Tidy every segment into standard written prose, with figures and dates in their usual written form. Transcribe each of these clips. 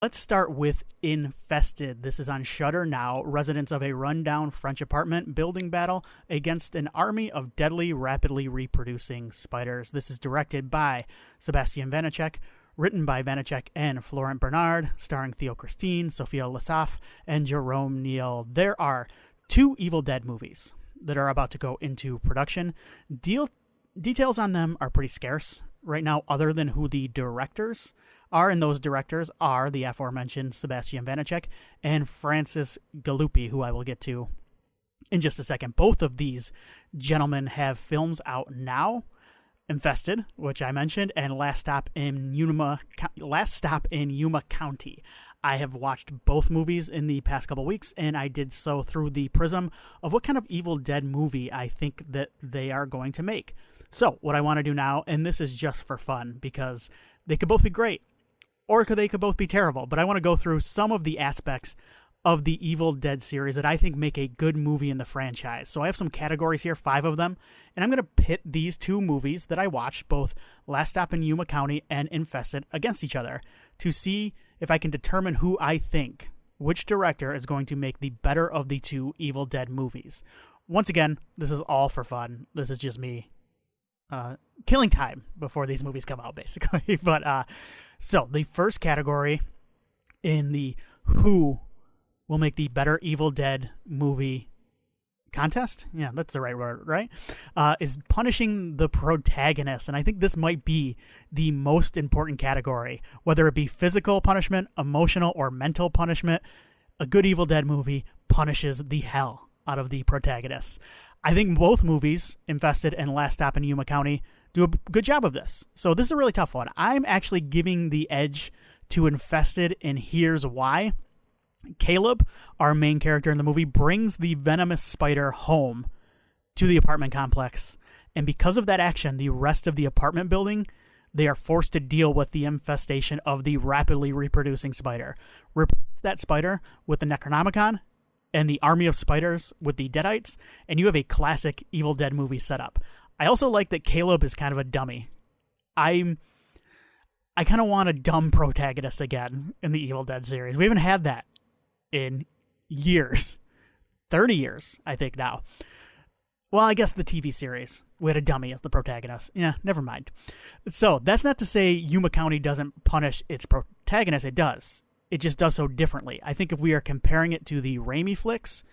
Let's start with Infested. This is on Shudder now. Residents of a rundown French apartment building battle against an army of deadly, rapidly reproducing spiders. This is directed by Sebastian Vanacek, written by Vanacek and Florent Bernard, starring Theo Christine, Sophia Lassaf, and Jerome Neal. There are two Evil Dead movies that are about to go into production. Details on them are pretty scarce right now, other than who the directors are, and those directors are the aforementioned Sebastian Vanacek and Francis Galuppi, who I will get to in just a second. Both of these gentlemen have films out now. Infested, which I mentioned, and Last Stop in Yuma County. I have watched both movies in the past couple weeks, and I did so through the prism of what kind of Evil Dead movie I think that they are going to make. So what I want to do now, and this is just for fun, because they could both be great, or they could both be terrible, but I want to go through some of the aspects of the Evil Dead series that I think make a good movie in the franchise. So I have some categories here, 5 of them, and I'm going to pit these two movies that I watched, both Last Stop in Yuma County and Infested, against each other to see if I can determine who I think, which director is going to make the better of the two Evil Dead movies. Once again, this is all for fun. This is just me killing time before these movies come out, basically. But so the first category in the who will make the better Evil Dead movie contest, yeah, that's the right word, right? Is punishing the protagonist. And I think this might be the most important category, whether it be physical punishment, emotional, or mental punishment. A good Evil Dead movie punishes the hell out of the protagonists. I think both movies, Infested and Last Stop in Yuma County, do a good job of this. So this is a really tough one. I'm actually giving the edge to Infested, and here's why. Caleb, our main character in the movie, brings the venomous spider home to the apartment complex. And because of that action, the rest of the apartment building, they are forced to deal with the infestation of the rapidly reproducing spider. Replace that spider with the Necronomicon and the army of spiders with the Deadites, and you have a classic Evil Dead movie setup. I also like that Caleb is kind of a dummy. I kind of want a dumb protagonist again in the Evil Dead series. We haven't had that in years. 30 years, I think now. Well, I guess the TV series, we had a dummy as the protagonist. Yeah, never mind. So that's not to say Yuma County doesn't punish its protagonist. It does. It just does so differently. I think if we are comparing it to the Raimi flicks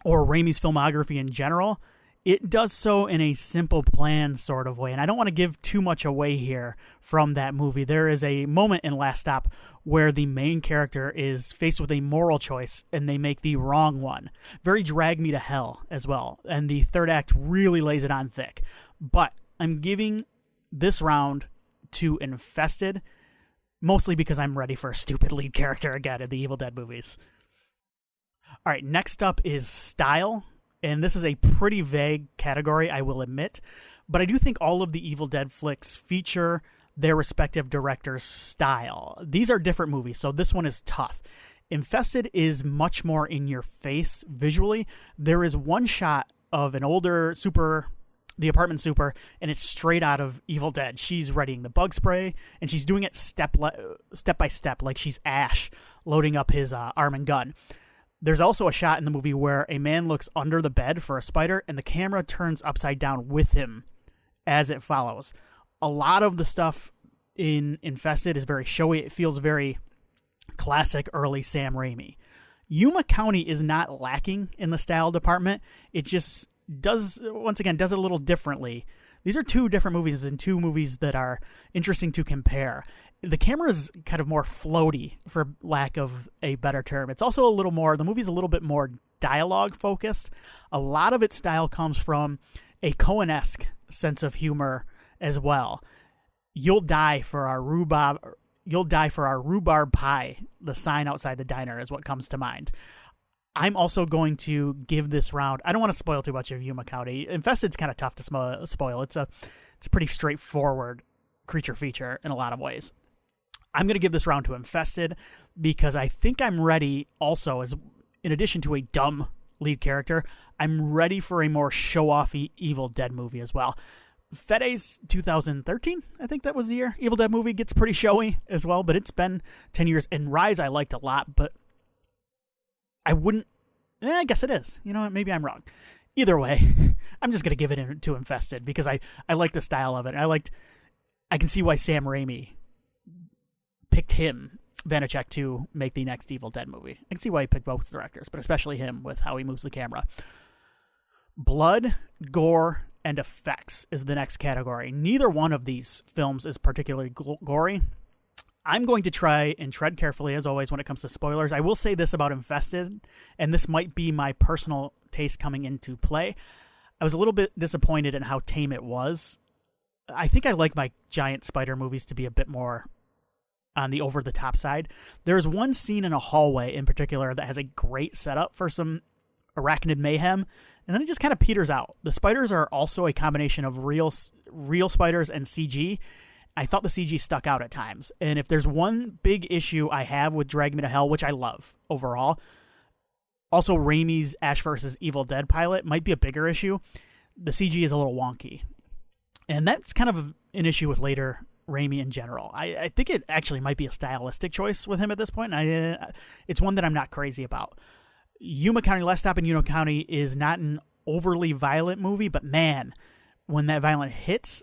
or Raimi's filmography in general, it does so in a simple plan sort of way. And I don't want to give too much away here from that movie. There is a moment in Last Stop where the main character is faced with a moral choice and they make the wrong one. Very Drag Me to Hell as well. And the third act really lays it on thick. But I'm giving this round to Infested, mostly because I'm ready for a stupid lead character again in the Evil Dead movies. All right, next up is style. And this is a pretty vague category, I will admit. But I do think all of the Evil Dead flicks feature their respective director's style. These are different movies, so this one is tough. Infested is much more in your face visually. There is one shot of an older the apartment super, and it's straight out of Evil Dead. She's readying the bug spray, and she's doing it step by step, like she's Ash loading up his arm and gun. There's also a shot in the movie where a man looks under the bed for a spider, and the camera turns upside down with him as it follows. A lot of the stuff in Infested is very showy. It feels very classic early Sam Raimi. Yuma County is not lacking in the style department. It just does it a little differently. These are two different movies and two movies that are interesting to compare. The camera is kind of more floaty, for lack of a better term. It's also the movie's a little bit more dialogue focused. A lot of its style comes from a Coen-esque sense of humor as well. You'll die for our rhubarb pie. The sign outside the diner is what comes to mind. I'm also going to give this round, I don't want to spoil too much of Yuma County. Infested's kind of tough to spoil. It's a pretty straightforward creature feature in a lot of ways. I'm going to give this round to Infested because I think I'm ready also, as in addition to a dumb lead character, I'm ready for a more show-offy Evil Dead movie as well. Fede's 2013, I think that was the year. Evil Dead movie gets pretty showy as well, but it's been 10 years. And Rise I liked a lot, but I wouldn't... I guess it is. You know what? Maybe I'm wrong. Either way, I'm just going to give it to Infested because I like the style of it. I can see why Sam Raimi picked him, Vanacek, to make the next Evil Dead movie. I can see why he picked both directors, but especially him with how he moves the camera. Blood, gore, and effects is the next category. Neither one of these films is particularly gory. I'm going to try and tread carefully, as always, when it comes to spoilers. I will say this about Infested, and this might be my personal taste coming into play. I was a little bit disappointed in how tame it was. I think I like my giant spider movies to be a bit more on the over-the-top side. There's one scene in a hallway in particular that has a great setup for some arachnid mayhem, and then it just kind of peters out. The spiders are also a combination of real spiders and CG. I thought the CG stuck out at times. And if there's one big issue I have with Drag Me to Hell, which I love overall, also Raimi's Ash vs. Evil Dead pilot might be a bigger issue. The CG is a little wonky. And that's kind of an issue with later Raimi in general. I think it actually might be a stylistic choice with him at this point. It's one that I'm not crazy about. Yuma County, Last Stop in Yuma County is not an overly violent movie, but man, when that violence hits,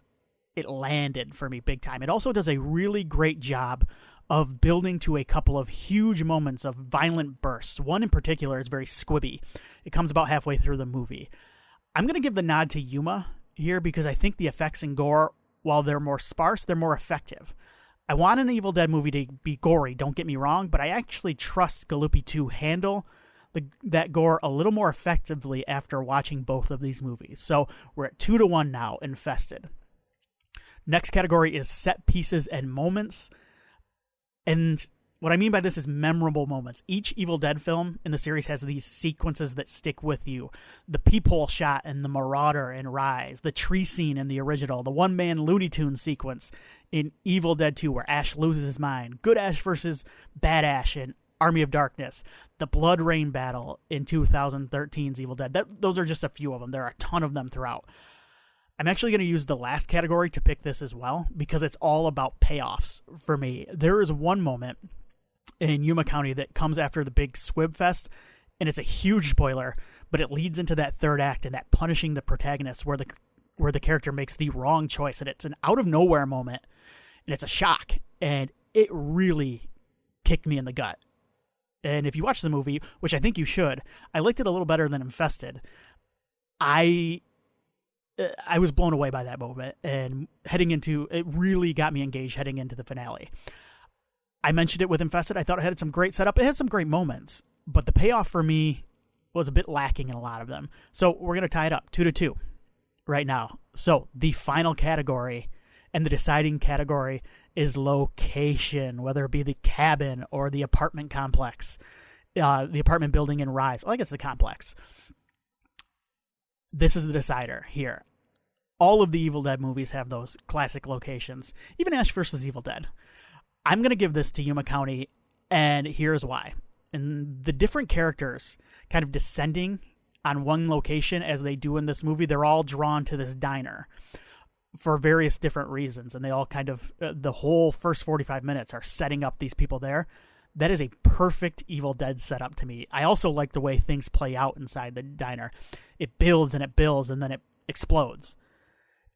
it landed for me big time. It also does a really great job of building to a couple of huge moments of violent bursts. One in particular is very squibby. It comes about halfway through the movie. I'm going to give the nod to Yuma here because I think the effects and gore, while they're more sparse, they're more effective. I want an Evil Dead movie to be gory, don't get me wrong, but I actually trust Galuppi to handle that gore a little more effectively after watching both of these movies. So we're at 2-1 now, Infested. Next category is set pieces and moments. And what I mean by this is memorable moments. Each Evil Dead film in the series has these sequences that stick with you. The peephole shot in The Marauder and Rise, the tree scene in the original, the one-man Looney Tunes sequence in Evil Dead 2 where Ash loses his mind, Good Ash versus Bad Ash in Army of Darkness, the Blood Rain battle in 2013's Evil Dead. Those are just a few of them. There are a ton of them throughout. I'm actually going to use the last category to pick this as well because it's all about payoffs for me. There is one moment in Yuma County that comes after the big Squib Fest, and it's a huge spoiler, but it leads into that third act and that punishing the protagonist where the character makes the wrong choice, and it's an out of nowhere moment, and it's a shock, and it really kicked me in the gut. And if you watch the movie, which I think you should, I liked it a little better than Infested. I was blown away by that moment, and it really got me engaged heading into the finale. I mentioned it with Infested. I thought it had some great setup. It had some great moments, but the payoff for me was a bit lacking in a lot of them. So we're going to tie it up 2-2 right now. So the final category and the deciding category is location, whether it be the cabin or the apartment complex, the apartment building in Rise. Well, I guess the complex. This is the decider here. All of the Evil Dead movies have those classic locations, even Ash vs. Evil Dead. I'm going to give this to Yuma County, and here's why. And the different characters kind of descending on one location as they do in this movie, they're all drawn to this diner for various different reasons, and they all kind of, the whole first 45 minutes are setting up these people there. That is a perfect Evil Dead setup to me. I also like the way things play out inside the diner. It builds, and then it explodes.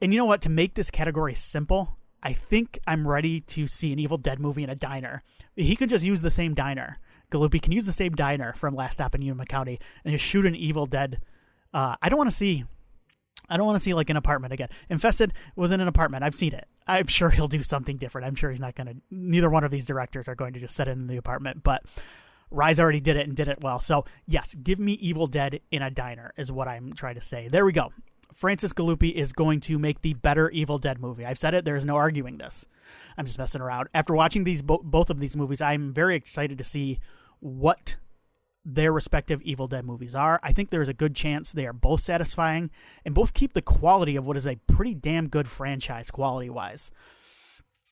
And you know what? To make this category simple, I think I'm ready to see an Evil Dead movie in a diner. He could just use the same diner. Galuppi can use the same diner from Last Stop in Yuma County and just shoot an Evil Dead. I don't want to see like an apartment again. Infested was in an apartment. I've seen it. I'm sure he'll do something different. I'm sure he's not going to, neither one of these directors are going to just set it in the apartment, but Rise already did it and did it well. So yes, give me Evil Dead in a diner is what I'm trying to say. There we go. Francis Galuppi is going to make the better Evil Dead movie. I've said it. There's no arguing this. I'm just messing around. After watching both of these movies, I'm very excited to see what their respective Evil Dead movies are. I think there's a good chance they are both satisfying and both keep the quality of what is a pretty damn good franchise quality-wise.